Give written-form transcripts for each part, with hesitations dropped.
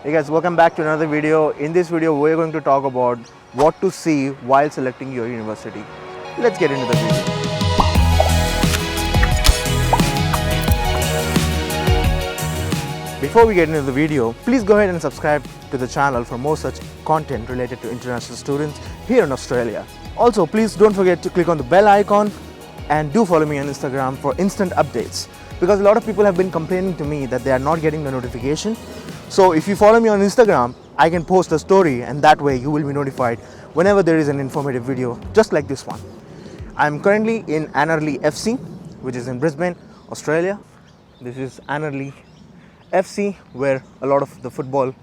Hey guys, welcome back to another video. In this video, we're going to talk about what to see while selecting your university. Let's get into the video. Before we get into the video, please go ahead and subscribe to the channel for more such content related to international students here in Australia. Also, please don't forget to click on the bell icon and do follow me on Instagram for instant updates, because a lot of people have been complaining to me that they are not getting the notification. So if you follow me on Instagram, I can post a story and that way you will be notified whenever there is an informative video just like this one. I'm currently in Annerley FC, which is in Brisbane, Australia. This is Annerley FC, where a lot of the football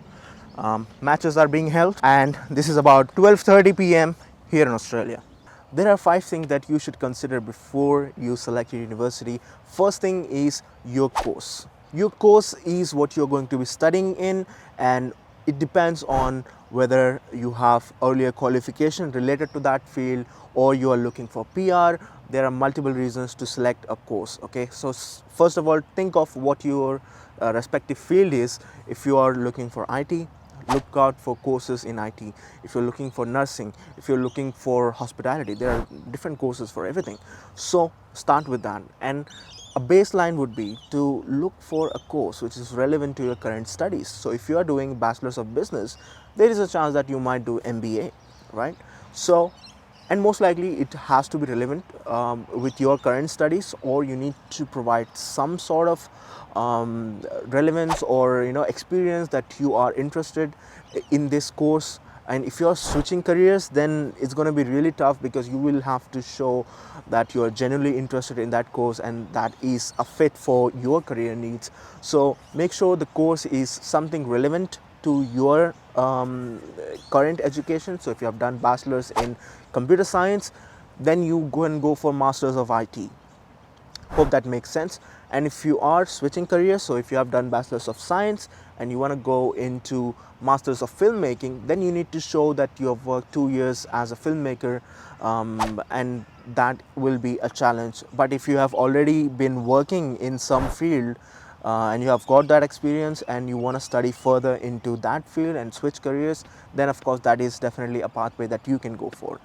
matches are being held, and this is about 12:30 p.m. here in Australia. There are 5 things that you should consider before you select your university. First thing is your course. Your course is what you're going to be studying in, and it depends on whether you have earlier qualification related to that field or you are looking for PR. There are multiple reasons to select a course. Okay, so first of all, think of what your respective field is. If you are looking for IT, look out for courses in IT. If you're looking for nursing, if you're looking for hospitality, there are different courses for everything. So start with that, and a baseline would be to look for a course which is relevant to your current studies. So if you are doing Bachelor's of Business, there is a chance that you might do MBA, right? So, and most likely it has to be relevant with your current studies, or you need to provide some sort of relevance or experience that you are interested in this course. And if you're switching careers, then it's going to be really tough, because you will have to show that you are genuinely interested in that course and that is a fit for your career needs. So make sure the course is something relevant to your current education. So if you have done Bachelor's in Computer Science, then you go and go for Masters of IT. Hope that makes sense. And if you are switching careers, so if you have done Bachelor's of Science and you want to go into Masters of Filmmaking, then you need to show that you have worked 2 years as a filmmaker, and that will be a challenge. But if you have already been working in some field and you have got that experience and you want to study further into that field and switch careers, then of course that is definitely a pathway that you can go for.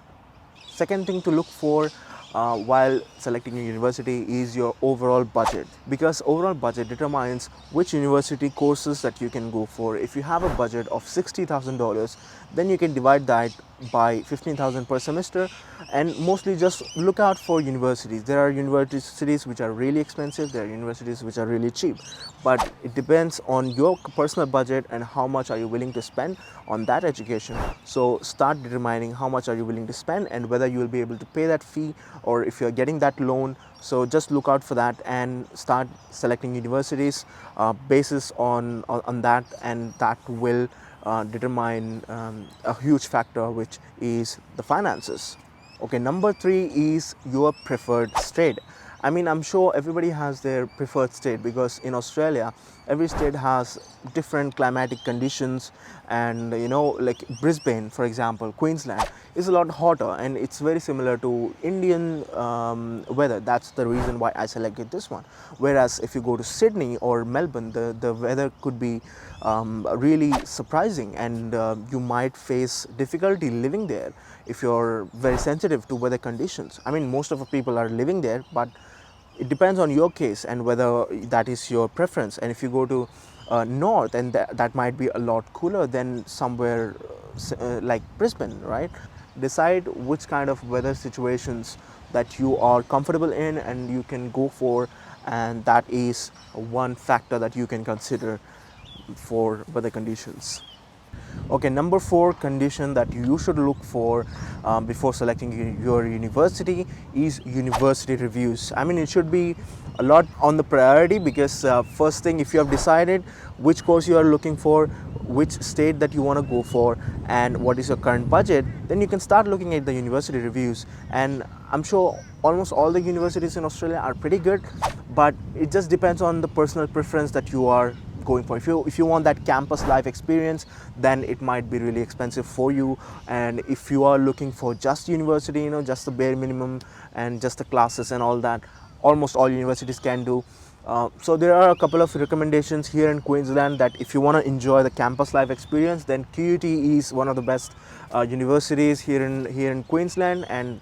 Second thing to look for while selecting a university is your overall budget, because overall budget determines which university courses that you can go for. If you have a budget of $60,000, then you can divide that by 15,000 per semester, and mostly just look out for universities. There are universities which are really expensive, there are universities which are really cheap, but it depends on your personal budget and how much are you willing to spend on that education. So start determining how much are you willing to spend and whether you will be able to pay that fee, or if you're getting that loan. So just look out for that and start selecting universities basis on that, and that will determine a huge factor, which is the finances. Okay, number 3 is your preferred state. I mean, I'm sure everybody has their preferred state, because in Australia, every state has different climatic conditions, and like Brisbane, for example, Queensland is a lot hotter, and it's very similar to Indian weather. That's the reason why I selected this one. Whereas if you go to Sydney or Melbourne, the weather could be really surprising, and you might face difficulty living there if you're very sensitive to weather conditions. I mean, most of the people are living there, but it depends on your case and whether that is your preference. And if you go to north, and that might be a lot cooler than somewhere like Brisbane, right? Decide which kind of weather situations that you are comfortable in and you can go for, and that is one factor that you can consider for weather conditions. Okay, number 4 condition that you should look for before selecting your university is university reviews. I mean, it should be a lot on the priority, because first thing, if you have decided which course you are looking for, which state that you want to go for, and what is your current budget, then you can start looking at the university reviews. And I'm sure almost all the universities in Australia are pretty good, but it just depends on the personal preference that you are going for. If you want that campus life experience, then it might be really expensive for you. And if you are looking for just university, just the bare minimum and just the classes and all that, almost all universities can do. So there are a couple of recommendations here in Queensland that if you want to enjoy the campus life experience, then QUT is one of the best universities here in Queensland and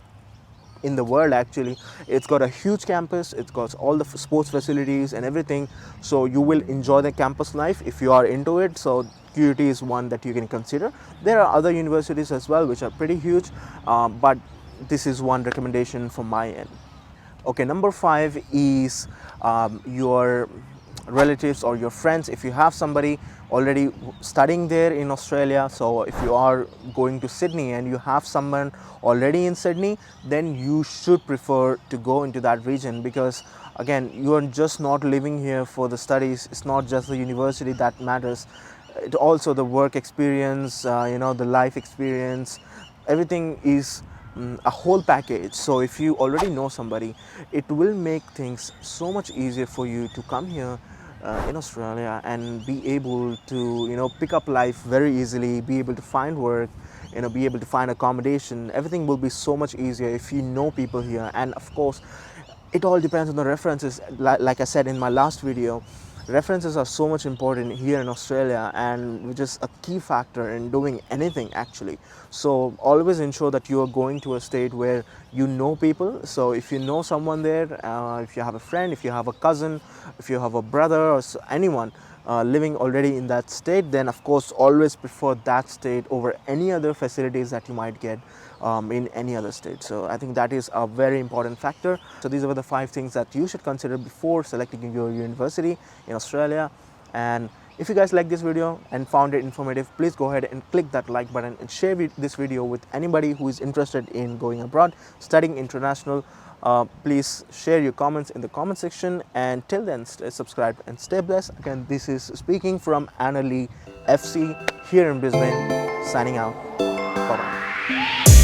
in the world. Actually, it's got a huge campus, it's got all the sports facilities and everything, so you will enjoy the campus life if you are into it. So QUT is one that you can consider. There are other universities as well which are pretty huge, but this is one recommendation from my end. Okay, number 5 is your relatives or your friends. If you have somebody already studying there in Australia, so if you are going to Sydney and you have someone already in Sydney, then you should prefer to go into that region, because again, you are just not living here for the studies. It's not just the university that matters, it also the work experience, the life experience, everything is a whole package. So if you already know somebody, it will make things so much easier for you to come here in Australia and be able to pick up life very easily, be able to find work, be able to find accommodation. Everything will be so much easier if you know people here. And of course, it all depends on the references. Like I said in my last video, references are so much important here in Australia, and which is a key factor in doing anything actually. So always ensure that you are going to a state where you know people. So if you know someone there, if you have a friend, if you have a cousin, if you have a brother or anyone living already in that state, then of course always prefer that state over any other facilities that you might get in any other state. So I think that is a very important factor. So these are the 5 things that you should consider before selecting your university in Australia. And if you guys like this video and found it informative, please go ahead and click that like button and share this video with anybody who is interested in going abroad, studying international. Please share your comments in the comment section, and till then, stay subscribed and stay blessed. Again, this is speaking from Anna Lee FC here in Brisbane, signing out. Bye bye.